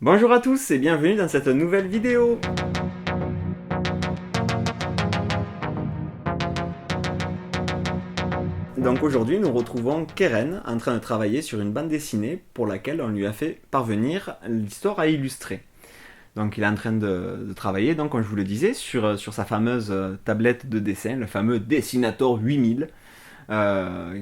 Bonjour à tous et bienvenue dans cette nouvelle vidéo. Donc aujourd'hui nous retrouvons Keren en train de travailler sur une bande dessinée pour laquelle on lui a fait parvenir l'histoire à illustrer. Donc il est en train de travailler, donc comme je vous le disais, sur sa fameuse tablette de dessin, le fameux Dessinator 8000. Euh,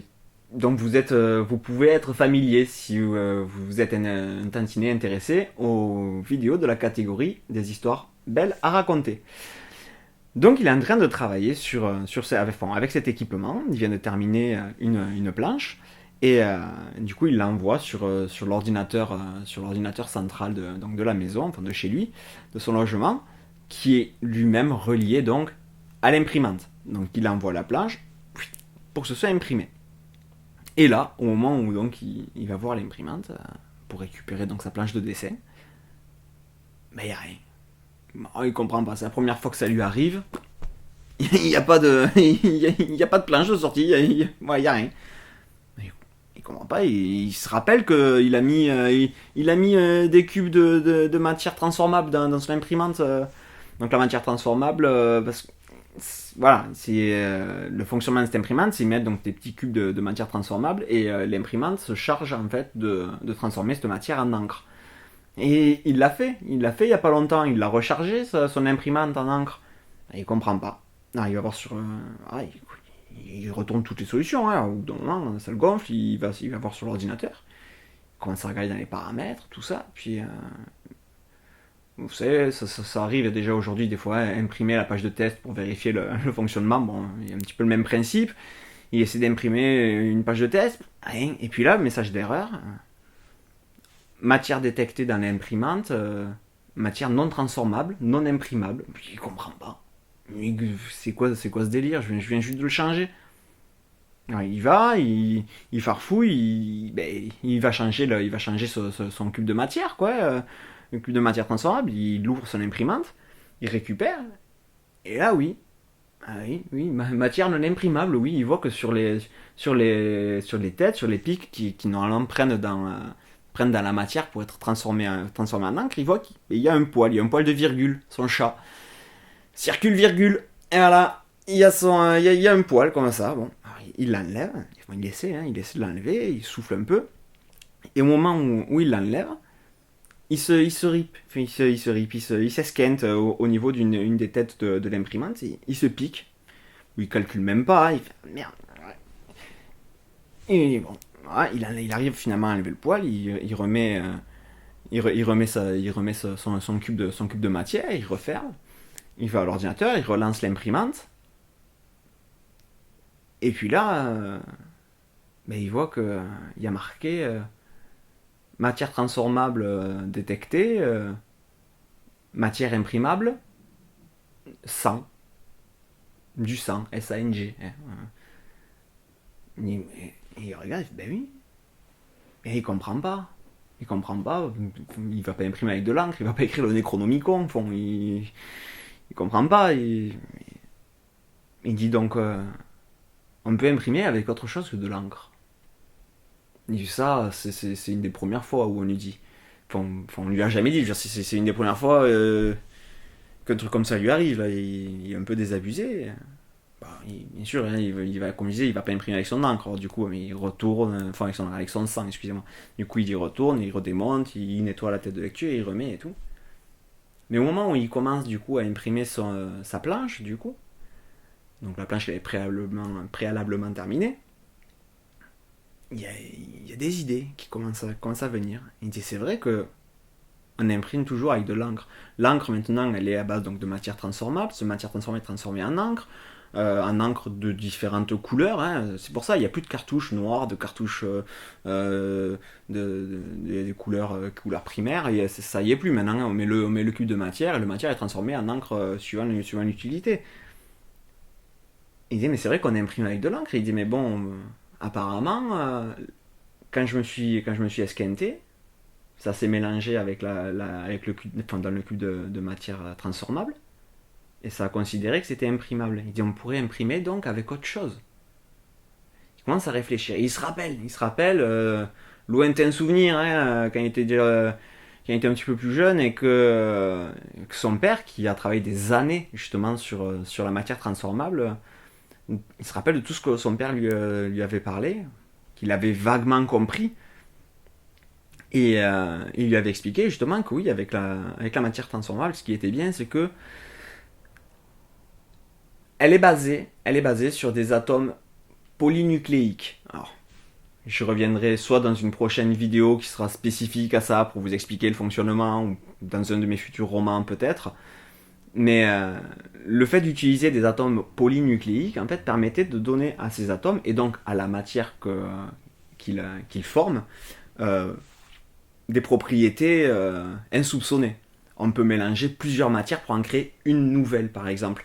donc vous pouvez être familier si vous êtes un tantinet intéressé aux vidéos de la catégorie des histoires belles à raconter. Donc il est en train de travailler avec cet équipement. Il vient de terminer une planche et du coup il l'envoie sur l'ordinateur central donc de la maison, enfin de chez lui, de son logement, qui est lui-même relié donc à l'imprimante. Donc il envoie la planche pour que ce soit imprimé. Et là, au moment où donc il va voir l'imprimante pour récupérer donc sa planche de dessin, ben il n'y a rien. Bon, il comprend pas, c'est la première fois que ça lui arrive. Il n'y a pas de, il y a pas de planche de sortie, y a rien. Il comprend pas, il se rappelle qu'il a mis, il a mis des cubes de matière transformable dans son imprimante. Donc la matière transformable, parce que voilà, c'est le fonctionnement de cette imprimante, c'est mettre donc des petits cubes de matière transformable et l'imprimante se charge en fait de transformer cette matière en encre. Et il l'a fait il y a pas longtemps, il l'a rechargé son imprimante en encre. Et il comprend pas. Ah, il va voir il retourne toutes les solutions. Hein. Au bout d'un moment, ça le gonfle, il va voir sur l'ordinateur. Il commence à regarder dans les paramètres, tout ça. Puis, vous savez, ça arrive déjà aujourd'hui, des fois, imprimer la page de test pour vérifier le fonctionnement. Bon, il y a un petit peu le même principe. Il essaie d'imprimer une page de test, rien. Et puis là, message d'erreur. Matière détectée dans l'imprimante, matière non transformable, non imprimable. Puis il comprend pas. C'est quoi ce délire, je viens juste de le changer. Alors, il farfouille, il va changer, son cube de matière, quoi. Un cube de matière transformable, il ouvre son imprimante, il récupère, et là, oui. Ah oui, matière non imprimable, oui. Il voit que sur les têtes, sur les pics qui normalement prennent dans la matière pour être transformés en encre, il voit qu'il y a il y a un poil de virgule, son chat. Circule virgule. Et voilà, il y a un poil comme ça. Bon, alors, il l'enlève. Il essaie de l'enlever. Il souffle un peu. Et au moment où il l'enlève, il se rip. Enfin, il s'esquinte au niveau une des têtes de l'imprimante. Il se pique. Ou il calcule même pas. Il fait merde. Et bon, voilà, il arrive finalement à enlever le poil. Il remet, il remet son cube de matière. Il referme. Il va à l'ordinateur. Il relance l'imprimante. Et puis là, il voit qu'il y a marqué matière transformable détectée, matière imprimable, sang. Du sang, S-A-N-G. Il regarde, il fait, ben oui. Et il comprend pas. Il comprend pas. Il va pas imprimer avec de l'encre, il va pas écrire le Necronomicon. Enfin, il comprend pas. Il dit donc, on peut imprimer avec autre chose que de l'encre. Et ça, c'est une des premières fois où on lui dit. Enfin, on lui a jamais dit. C'est une des premières fois qu'un truc comme ça lui arrive. Là, il est un peu désabusé. Bah, bien sûr, hein, il va, comme je disais, il va pas imprimer avec son encre. Alors, du coup, il retourne, enfin avec son sang, excusez-moi. Du coup, il y retourne, il redémonte, il nettoie la tête de lecture, il remet et tout. Mais au moment où il commence du coup à imprimer sa planche, du coup, donc la planche elle est préalablement terminée, il y a des idées qui commencent à venir. Il dit c'est vrai que on imprime toujours avec de l'encre. L'encre maintenant elle est à base donc de matière transformable. Cette matière transformée est transformée en encre de différentes couleurs. Hein. C'est pour ça il n'y a plus de cartouches noires, de cartouches des couleurs primaires. Et ça y est plus maintenant. On met le cube de matière et le matière est transformé en encre suivant l'utilité. Il dit mais c'est vrai qu'on imprime avec de l'encre. Il dit mais bon apparemment quand je me suis esquinté, ça s'est mélangé avec, avec le cube, enfin, dans le cube de matière transformable, et ça a considéré que c'était imprimable. Il dit on pourrait imprimer donc avec autre chose. Il commence à réfléchir. Et il se rappelle lointain souvenir, hein, quand il était déjà quand il était un petit peu plus jeune et que son père, qui a travaillé des années justement sur la matière transformable, il se rappelle de tout ce que son père lui avait parlé, qu'il avait vaguement compris. Et il lui avait expliqué justement que oui, avec la matière transformable, ce qui était bien, c'est que elle est basée sur des atomes polynucléiques. Alors, je reviendrai soit dans une prochaine vidéo qui sera spécifique à ça pour vous expliquer le fonctionnement, ou dans un de mes futurs romans peut-être. Mais le fait d'utiliser des atomes polynucléiques en fait permettait de donner à ces atomes et donc à la matière qu'ils forment des propriétés insoupçonnées. On peut mélanger plusieurs matières pour en créer une nouvelle par exemple.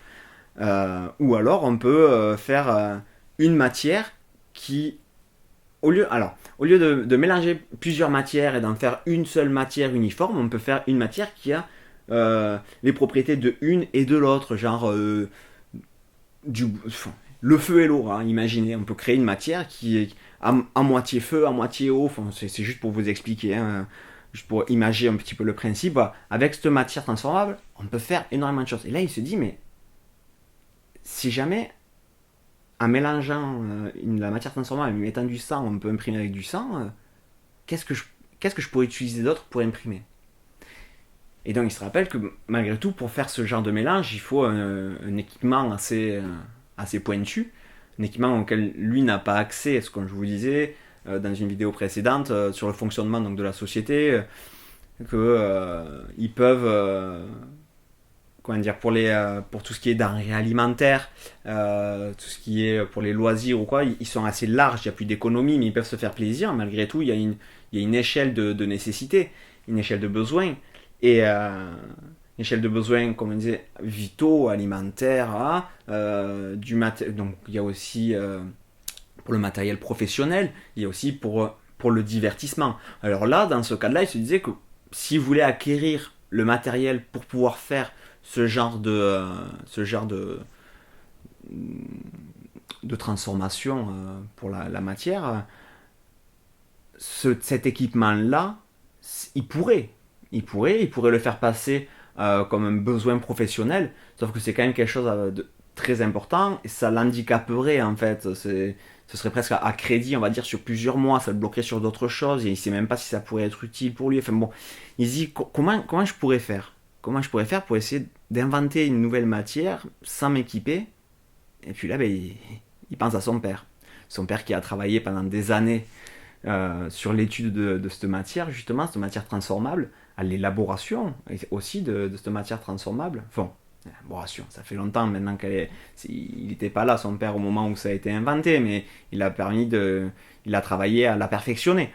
Ou alors on peut faire une matière qui, au lieu de mélanger plusieurs matières et d'en faire une seule matière uniforme, on peut faire une matière qui a les propriétés de une et de l'autre, genre le feu et l'eau. Hein, imaginez, on peut créer une matière qui est à moitié feu, à moitié eau. Enfin, c'est juste pour vous expliquer, hein, juste pour imaginer un petit peu le principe. Voilà. Avec cette matière transformable, on peut faire énormément de choses. Et là, il se dit, mais si jamais en mélangeant la matière transformable et en mettant du sang, on peut imprimer avec du sang, qu'est-ce que je pourrais utiliser d'autre pour imprimer? Et donc il se rappelle que malgré tout, pour faire ce genre de mélange, il faut un équipement assez pointu, un équipement auquel lui n'a pas accès, ce que je vous disais dans une vidéo précédente sur le fonctionnement donc, de la société, ils peuvent, comment dire, pour tout ce qui est denrées alimentaires, tout ce qui est pour les loisirs ou quoi, ils sont assez larges, il n'y a plus d'économie, mais ils peuvent se faire plaisir. Malgré tout, il y a une échelle de nécessité, une échelle de besoins. Et une échelle de besoins, comme on disait, vitaux, alimentaires, hein, donc il y a aussi pour le matériel professionnel, il y a aussi pour le divertissement. Alors là, dans ce cas-là, il se disait que si vous voulez acquérir le matériel pour pouvoir faire ce genre de transformation pour la matière, cet équipement-là, il pourrait le faire passer comme un besoin professionnel, sauf que c'est quand même quelque chose de très important et ça l'handicaperait en fait. Ce serait presque à crédit, on va dire, sur plusieurs mois, ça le bloquerait sur d'autres choses et il sait même pas si ça pourrait être utile pour lui. Enfin bon, il se dit comment je pourrais faire? Comment je pourrais faire pour essayer d'inventer une nouvelle matière sans m'équiper? Et puis là, ben, il pense à son père. Son père qui a travaillé pendant des années sur l'étude de cette matière, justement, cette matière transformable, à l'élaboration aussi de cette matière transformable. Enfin, élaboration, ça fait longtemps maintenant il n'était pas là, son père, au moment où ça a été inventé, mais il a travaillé à la perfectionner.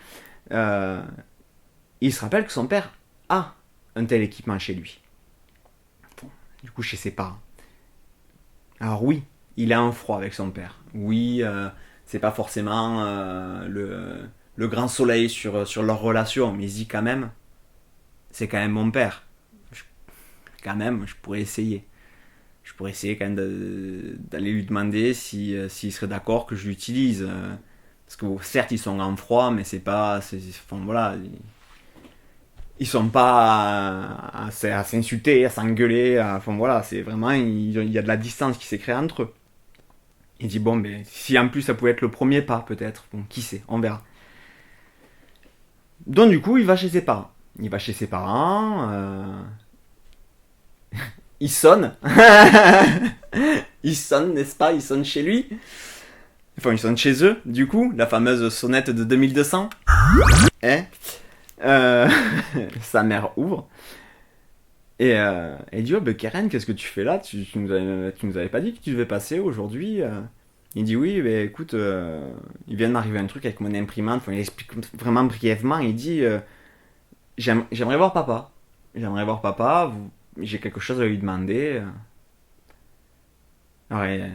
Il se rappelle que son père a un tel équipement chez lui. Bon, du coup, chez ses parents. Alors oui, il a un froid avec son père. Oui, c'est pas forcément le grand soleil sur leur relation, mais il se dit quand même, c'est quand même mon père. Quand même, je pourrais essayer. Je pourrais essayer quand même d'aller lui demander s'il serait d'accord que je l'utilise. Parce que certes, ils sont en froid, mais c'est pas. Enfin, voilà. Ils sont pas à s'insulter, à s'engueuler. Enfin voilà, c'est vraiment. Il y a de la distance qui s'est créée entre eux. Il dit bon, mais si en plus ça pouvait être le premier pas, peut-être. Bon, qui sait, on verra. Donc du coup, il va chez ses parents. Il va chez ses parents. Il sonne. Il sonne, n'est-ce pas? Il sonne chez lui. Enfin, il sonne chez eux, du coup. La fameuse sonnette de 2200. Hein? Sa mère ouvre. Et elle dit, oh, ben Keren, qu'est-ce que tu fais là? Tu nous avais pas dit que tu devais passer aujourd'hui? Il dit, oui, ben écoute, il vient de m'arriver un truc avec mon imprimante. Enfin, il explique vraiment brièvement. Il dit, j'aimerais voir papa. J'aimerais voir papa. J'ai quelque chose à lui demander. Alors, elle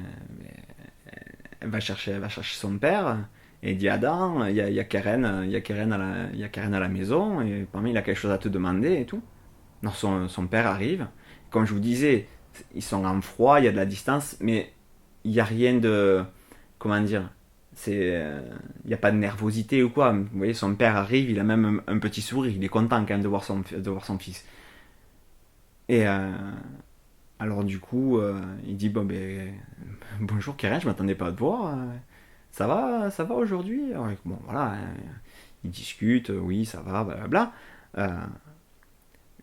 va chercher son père. Et il dit, Adam, il y a Keren, il y a Keren à la maison. Et parmi, il a quelque chose à te demander et tout. Alors, son père arrive. Comme je vous disais, ils sont en froid, il y a de la distance, mais il n'y a rien de. Comment dire? Il n'y a pas de nervosité ou quoi. Vous voyez, son père arrive, il a même un petit sourire, il est content quand même de voir son fils. Et alors du coup, il dit bon ben bonjour Keren, je m'attendais pas à te voir. Ça va aujourd'hui? Ouais, bon voilà, ils discutent, oui ça va, blablabla. Euh,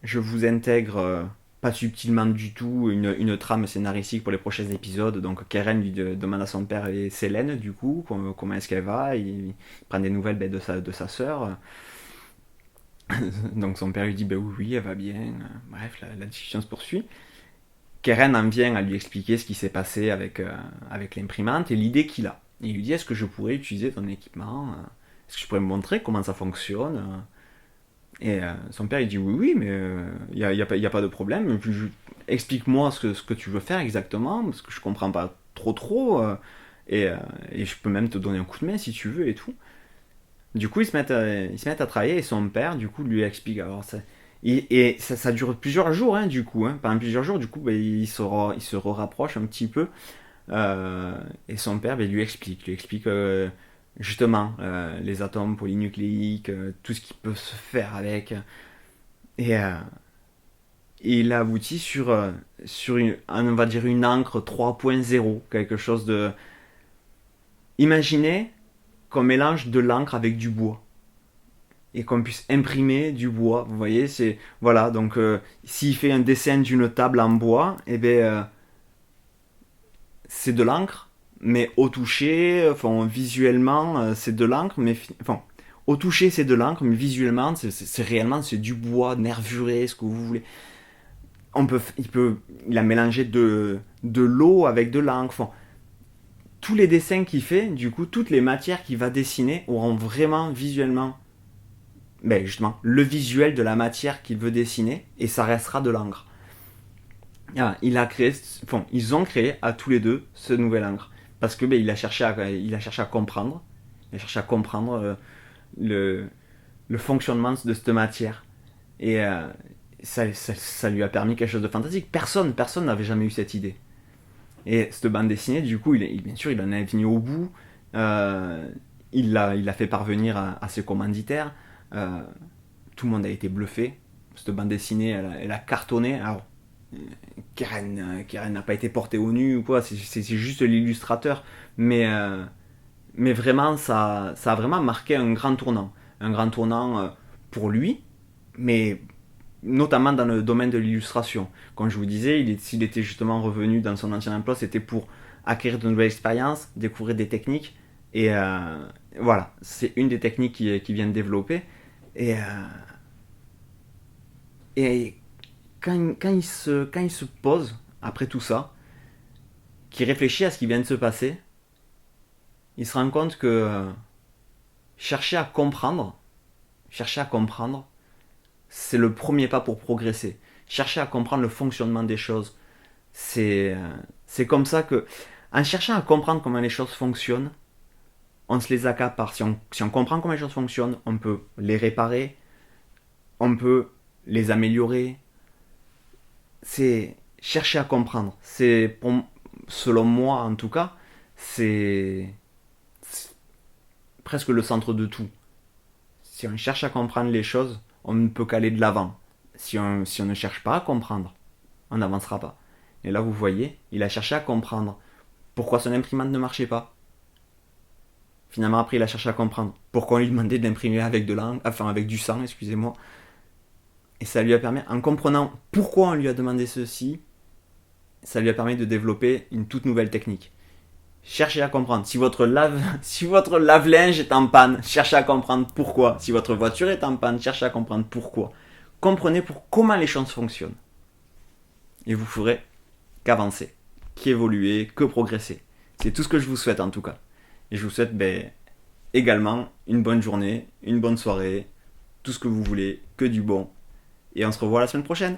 je vous intègre pas subtilement du tout une trame scénaristique pour les prochains épisodes. Donc Keren demande à son père et Célène du coup comment est-ce qu'elle va. Il prend des nouvelles de sa sœur. Donc son père lui dit ben oui, oui elle va bien. Bref, la discussion se poursuit. Keren en vient à lui expliquer ce qui s'est passé avec l'imprimante et l'idée qu'il a. Il lui dit est-ce que je pourrais utiliser ton équipement? Est-ce que je pourrais me montrer comment ça fonctionne? Et son père il dit oui, oui, mais y a pas de problème. Explique-moi ce que tu veux faire exactement, parce que je comprends pas trop. Et, euh, et je peux même te donner un coup de main si tu veux et tout. Du coup, ils se mettent à travailler et son père, du coup, lui explique. Alors, ça dure plusieurs jours, hein, du coup. Hein. Pendant plusieurs jours, du coup, ben, il se rapproche un petit peu. Et son père ben, lui explique justement les atomes polynucléiques, tout ce qui peut se faire avec. Et, euh, et il a abouti sur on va dire une encre 3.0, quelque chose de. Imaginez qu'on mélange de l'encre avec du bois et qu'on puisse imprimer du bois. Vous voyez, c'est voilà. Donc, s'il fait un dessin d'une table en bois, et ben c'est de l'encre, mais au toucher, enfin visuellement, c'est de l'encre, mais enfin au toucher c'est de l'encre, mais visuellement c'est réellement c'est du bois nervuré, ce que vous voulez. Il a mélangé de l'eau avec de l'encre. Enfin, tous les dessins qu'il fait, du coup, toutes les matières qu'il va dessiner auront vraiment visuellement ben justement, le visuel de la matière qu'il veut dessiner, et ça restera de l'encre. Ah, ils ont créé à tous les deux ce nouvel encre. Parce que ben, il a cherché à comprendre. Il a cherché à comprendre le, le fonctionnement de cette matière. Et ça lui a permis quelque chose de fantastique. Personne n'avait jamais eu cette idée. Et cette bande dessinée, du coup, bien sûr, il en est venu au bout. Euh, il l'a fait parvenir à ses commanditaires. Euh, Tout le monde a été bluffé. Cette bande dessinée, elle a cartonné. Alors, Keren n'a pas été porté au nu ou quoi, c'est juste l'illustrateur. Mais vraiment, ça a vraiment marqué un grand tournant. Un grand tournant pour lui, mais notamment dans le domaine de l'illustration. Comme je vous disais, s'il était justement revenu dans son ancien emploi, c'était pour acquérir de nouvelles expériences, découvrir des techniques. Et voilà, c'est une des techniques qu'il vient de développer. Et, et quand il se pose, après tout ça, qu'il réfléchit à ce qui vient de se passer, il se rend compte que chercher à comprendre, chercher à comprendre, c'est le premier pas pour progresser. Chercher à comprendre le fonctionnement des choses, c'est comme ça que, en cherchant à comprendre comment les choses fonctionnent, on se les accapare. Si on comprend comment les choses fonctionnent, on peut les réparer, on peut les améliorer. C'est chercher à comprendre. Selon moi en tout cas, c'est presque le centre de tout. Si on cherche à comprendre les choses, on ne peut qu'aller de l'avant. Si on ne cherche pas à comprendre, on n'avancera pas. Et là, vous voyez, il a cherché à comprendre pourquoi son imprimante ne marchait pas. Finalement, après, il a cherché à comprendre pourquoi on lui demandait d'imprimer avec du sang, excusez-moi. Et ça lui a permis, en comprenant pourquoi on lui a demandé ceci, ça lui a permis de développer une toute nouvelle technique. Cherchez à comprendre. Si votre lave-linge est en panne, cherchez à comprendre pourquoi. Si votre voiture est en panne, cherchez à comprendre pourquoi. Comprenez comment les choses fonctionnent. Et vous ferez qu'avancer, qu'évoluer, que progresser. C'est tout ce que je vous souhaite en tout cas. Et je vous souhaite également une bonne journée, une bonne soirée, tout ce que vous voulez, que du bon. Et on se revoit la semaine prochaine.